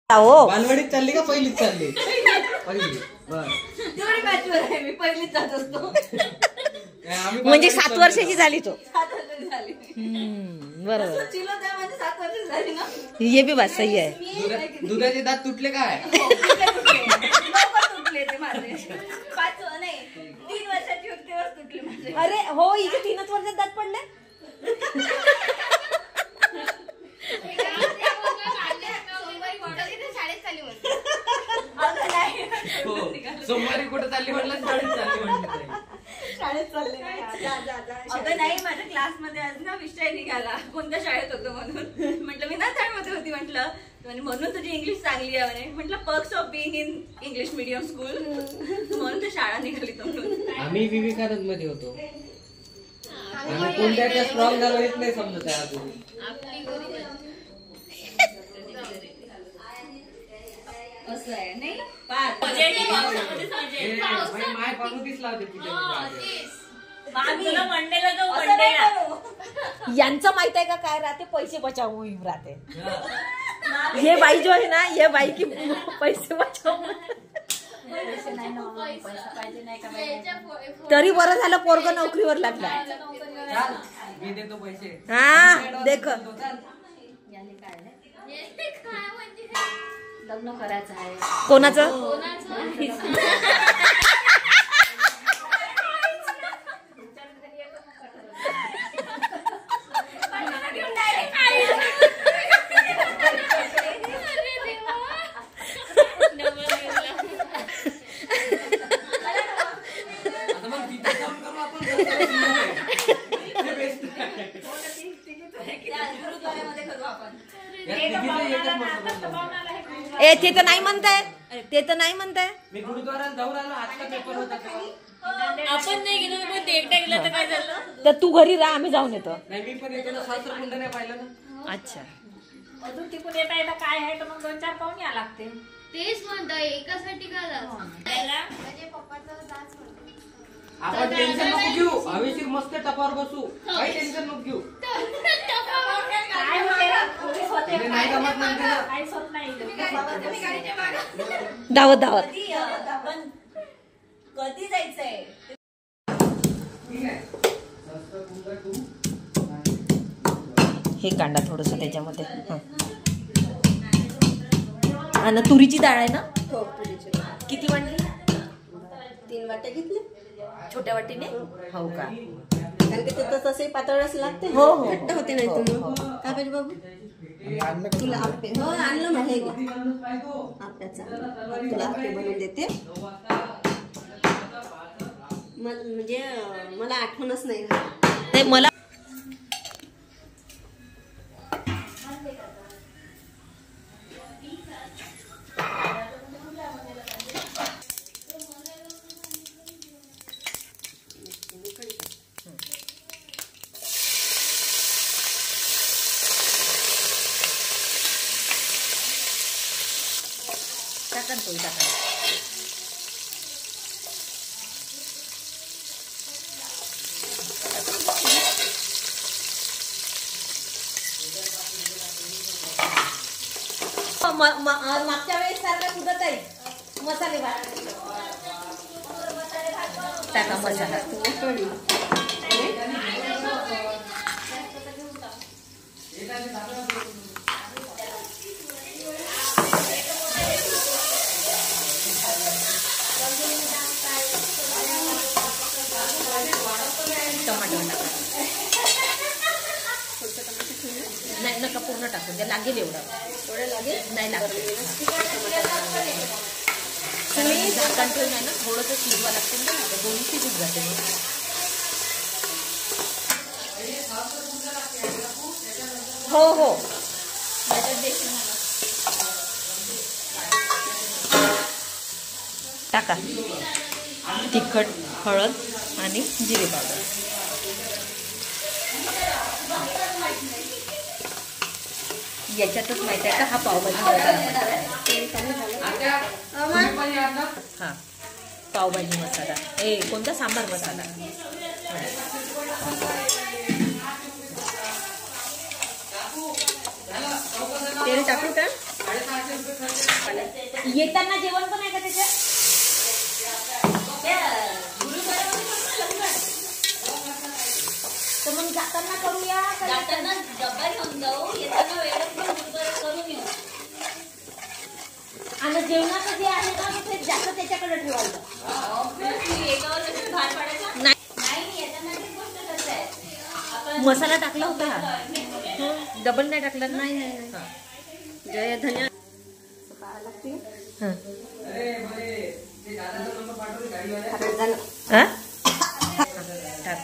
बालवाडीत चालली का पहिलीच चालली? पहिली. मी पहिलीच जात असतो. म्हणजे 7 वर्षाची झाली तो. 7 वर्षाची झाली. बरोबर. 7 वर्षाची झाली ना. ये भी बात सही आहे. दुधाचे दात तुटले काय? तुटले ते माझे. 5 नाही 3 वर्षाची होती तेव्हा तुटले माझे. अरे हो, हिचे 3च वर्षात दात पडले. सोमवारी कुठे चालली म्हटलं? शाळेत चालले. अगं नाही, माझ्या क्लासमध्ये आज ना विषय निघाला कोणत्या शाळेत होतो म्हणून. म्हटलं मी ना शाळेमध्ये होती. म्हटलं म्हणून तुझी इंग्लिश चांगली आहे. म्हटलं perks of being in English medium school, म्हणून ते शाळा निघाली तो म्हणून. आम्ही विवेकानंद मध्ये होतो. आम्ही कोणत्या स्ट्रॉंग झालो येत नाही समजत आहे अजून. असं आहे नाही. माय पार्वतीच लावते तिथे. यांचं माहित आहे का काय राहते? पैसे बचाव मोहीम राहते. हे बाई जो आहे ना, हे बाई की पैसे बचाव. तरी बरं झालं पोरग नोकरीवर लागला. मी देतो पैसे. हा देख, लग्न करायचं आहे. कोणाचं? ए ते तर नाही म्हणताय, ते तर नाही म्हणताय. मी गुरुद्वारात जाऊन आलो. आजचा पेपर होता आपण नाही गेलो पण ते एकटा गेला तर काय झालं? तर तू घरी राहा, आम्ही जाऊन येतो. नाही. मी पण येतो ना. सहस्त्रकुंड नाही पाहिलं ना. अच्छा. अजून तिकडून येता येता काय आहे तर मग 2-4 पाहुणे या लागते. तेच म्हणताय एकासाठी का आपण टेन्शन नको घेऊ. हवेशीर मस्त टपावर बसू. काही टेन्शन नको घेऊ. नाही जमत म्हणते ना. धावत धावत. कधी जायचंय? हे कांदा थोडस त्याच्यामध्ये. आणि तुरीची डाळ आहे ना? हो, तुरीची डाळ. किती वाटली? 3 वाट्या घेतले. छोट्या वाटीने? हो का? कारण की ते तसंही पातळच लागते. हो, हो. घट्ट होते नाही तर मग. काय पाहिजे बाबू? तुला आप्पे. हो आणलं मग. हे घे आप्याचा. तुला आप्पे बनवून देते. म्हणजे मला आठवणच नाही. नाही मला टाका ना, पोळी टाका. मागच्या वेळेस सारखा कुदत आहे. मसाले भात टाका. मसाला टमाटर टाका. नाही नका, पूर्ण टाकून द्या. लागेल एवढं. थोडं लागेल. नाही लागेल. तुम्ही झाकण ठेवून आहे ना, थोडंसं शिजवा लागते ना. दोन्ही शिजून जाते. हो हो. टाका तिखट, हळद आणि जिरे पावडर. याच्यातच माहिती आहे का हा पावभाजी मसाला? हा पावभाजी मसाला. कोणता? सांबार मसाला. तेल टाकू का? येताना जेवण पण आहे का त्याच्यात? तर मग जाताना करूया का? जाताना डब्बा घेऊन जाऊ, येताना वेळेत पण गुरुद्वारा करून येऊ. आणि जेवणाचं जे आहे ना ते जास्त त्याच्याकडे ठेवायचं. Obviously, एकावर कशाला भार पाडायचा? नाही. नाही, येताना ती गोष्ट करत आहे. आपण मसाला टाकला होता हा? डबल नाही टाकला ना? नाही जय धन्य पाहा लागते हं. हरड झालं. हा? टाक.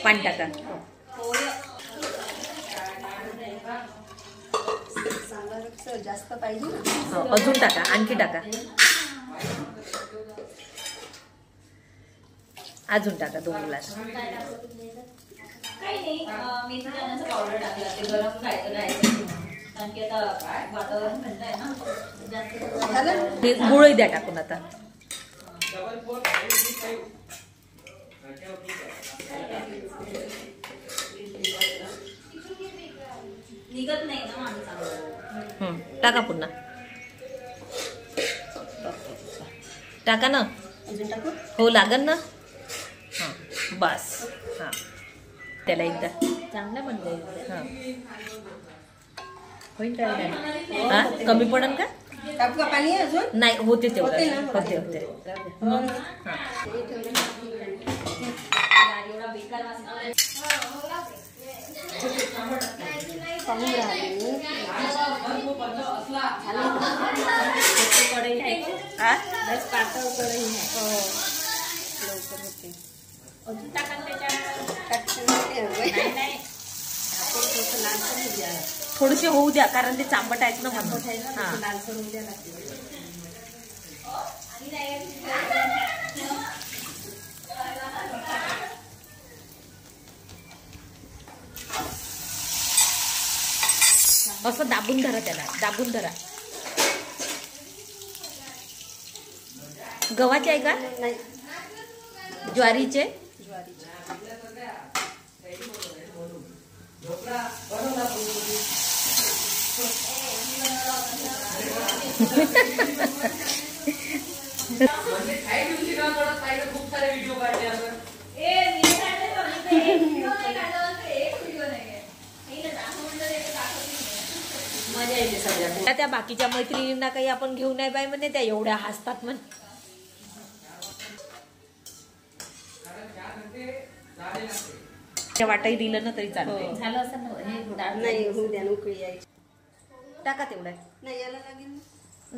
पाणी टाका. सांबार जास्त पाहिजे ना. हो, अजून टाका, आणखी टाका, अजून टाका 2 ग्लास. काही नाही, मेथी दाण्याचा पावडर टाकला, ते गरम राहायचं कारण की आता वातावरण थंड आहे ना, जास्त झालं हे गुळही द्या टाकून आता. निघत नाही ना माणसाला. टाका पुन्हा, टाका ना. अजून टाकू. हो लागन ना. हां बस. हां त्याला एकदा चांगला बनवाय. हां होईल काय? हां कमी पडन का? टाकू का पाणी अजून? नाही होते तेवढं. होते ना? होते. हो. एवढा बेकार वास. पाहून राहिले. कढई आहे. हां बस पातळ कढई आहे. लवकर होते. अजून टाका त्याच्यात. टाकून होते हवंय. नाही आपण थोडंसं लालसर होऊ द्या. थोडेसे होऊ द्या कारण ते चांबट आहेत ना म्हणून. हां लालसर होऊ द्या लागते. असं दाबून धरा त्याला, दाबून धरा. गव्हाचे आहे का? नाही ज्वारीचे? ज्वारीचे. खूप सारे व्हिडिओ काढले आपण. मजा येते सगळ्या. त्या बाकीच्या मैत्रिणींना काही आपण घेऊन नाही बाय म्हणे, त्या एवढ्या हसतात म्हणे. त्या वाटाही दिलं ना तरी चालते. झालं असं ना हे डाळ. नाही होऊ द्या. उकळी यायची. टाका तेवढं. नाही याला लागेल ना.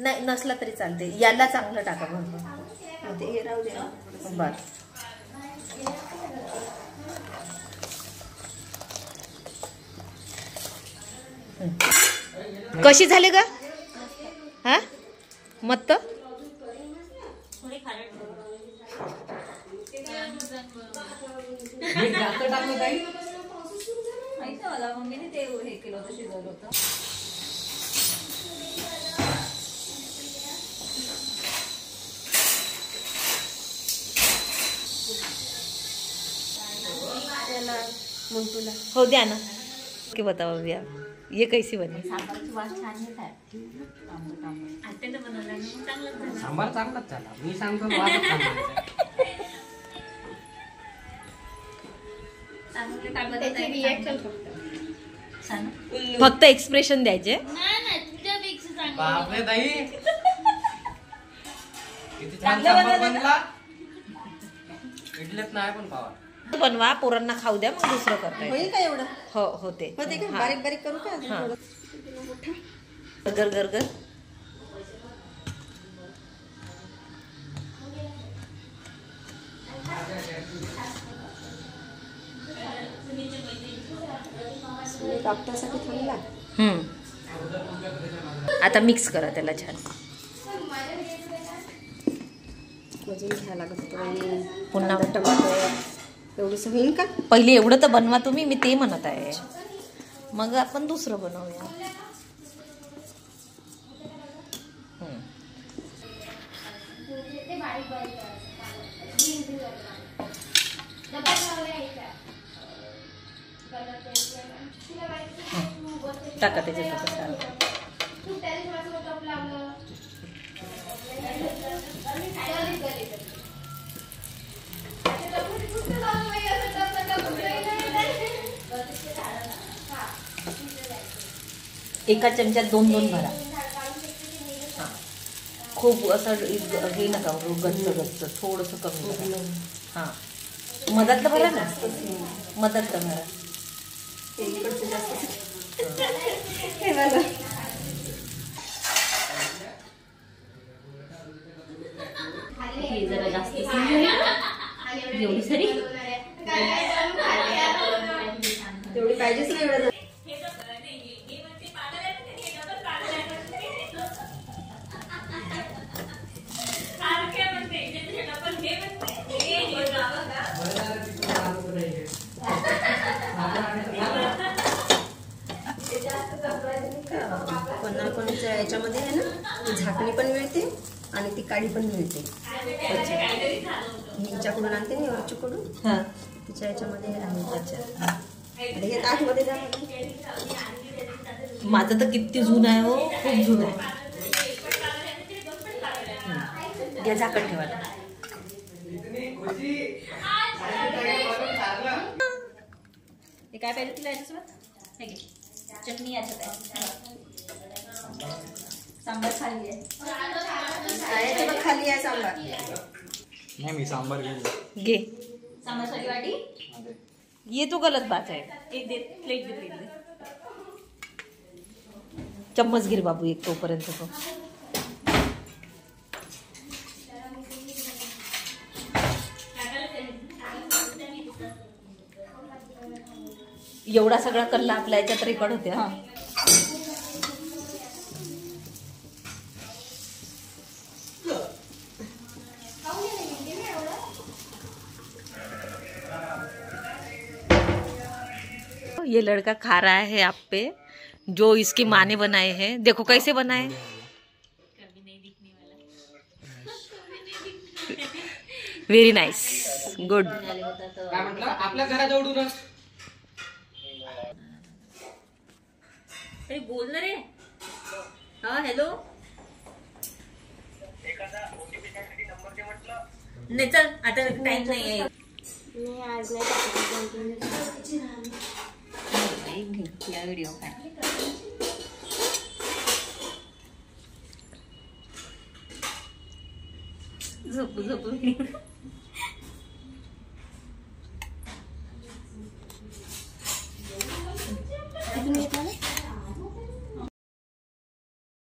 नाही नसला तरी चालते. याला चांगलं टाका म्हणून. मग ते हे राहू द्या. बर. कशी झाले ग? हा मत्त जास्त टाकलं ताई. माहिती मला मम्मीने ते हे केलं होतं, शिजवलं होतं. मुंटूला हो द्या ना. की बताओ भैया ये कैसी बनी? सांबारची वास छान येत आहे. आत्यानं बनवलं आणि मग चांगलंच झालं. सांबार चांगलाच झाला. मी सांगतो वाटच चांगला. चांगलं काय बनवताय? छान. फक्त एक्सप्रेशन द्यायचे. नाही तुझ्यापेक्षा चांगलं. बापरे ताई, किती छान सांबार बनला. इडलेत नाही पण पावा. बनवा, पोरांना खाऊ द्या, मग दुसरं करता येईल. होईल का एवढं? हो होते. होते का? हा. बारीक बारीक करू का अजून हा. थोडं? गर गर गर. डॉक्टरसाठी थांबला. आता मिक्स करा त्याला छान. वजन घ्यायला लागत होतं आणि पुन्हा टमाटर एवढंच होईल का? पहिले एवढं तर बनवा तुम्ही, मी ते म्हणत आहे. मग आपण दुसरं बनवूया. ते बारीक बारीक टाका त्याच्यात एका चमच्यात 2-2 भरा. खूप असं हे नका गच्च थोडस कमी करा. हा मधातलं भरा ना, मधातलं भरा. हे जरा जास्त एवढी सरी तेवढी पाहिजेच नाही एवढं. कोणाकोणाच्या याच्यामध्ये आहे ना, ती झाकणी पण मिळते आणि ती काडी पण मिळते. हिच्याकडून आणते ना वरच्याकडून, हा तिच्या याच्यामध्ये आहे. अच्छा, हे आतमध्ये जाणार. माझं तर किती जुनं आहे हो, खूप जुनं आहे. घ्या झाकण ठेवायला. हे काय पाहिजे तुला याच्यासोबत? हे घे, चटणी याच्यात आहे. सांबार खाली आहे. याच्यात खाली आहे सांबार. नाही मी सांबार घेईन. घे. सांबारसाठी वाटी ये तो गलत बात है. एक दे, प्लेट दे, प्लेट दे. चम्मच घे बाबू एक तोपर्यंत तो. एवढा सगळा कल्ला आपल्या याच्यात रेकॉर्ड होते. हा ये लड़का खा रहा है आप पे जो इसकी माँ ने बनाए हैं. देखो कैसे बनाए. Very nice, good. काय म्हटलं आपल्या घराजवळूनच बोल ना रे. हा हॅलो. नाही चल आता टाइम नाही आहे. व्हिडिओ काय झोपू झोपू. तुम्ही येता ना?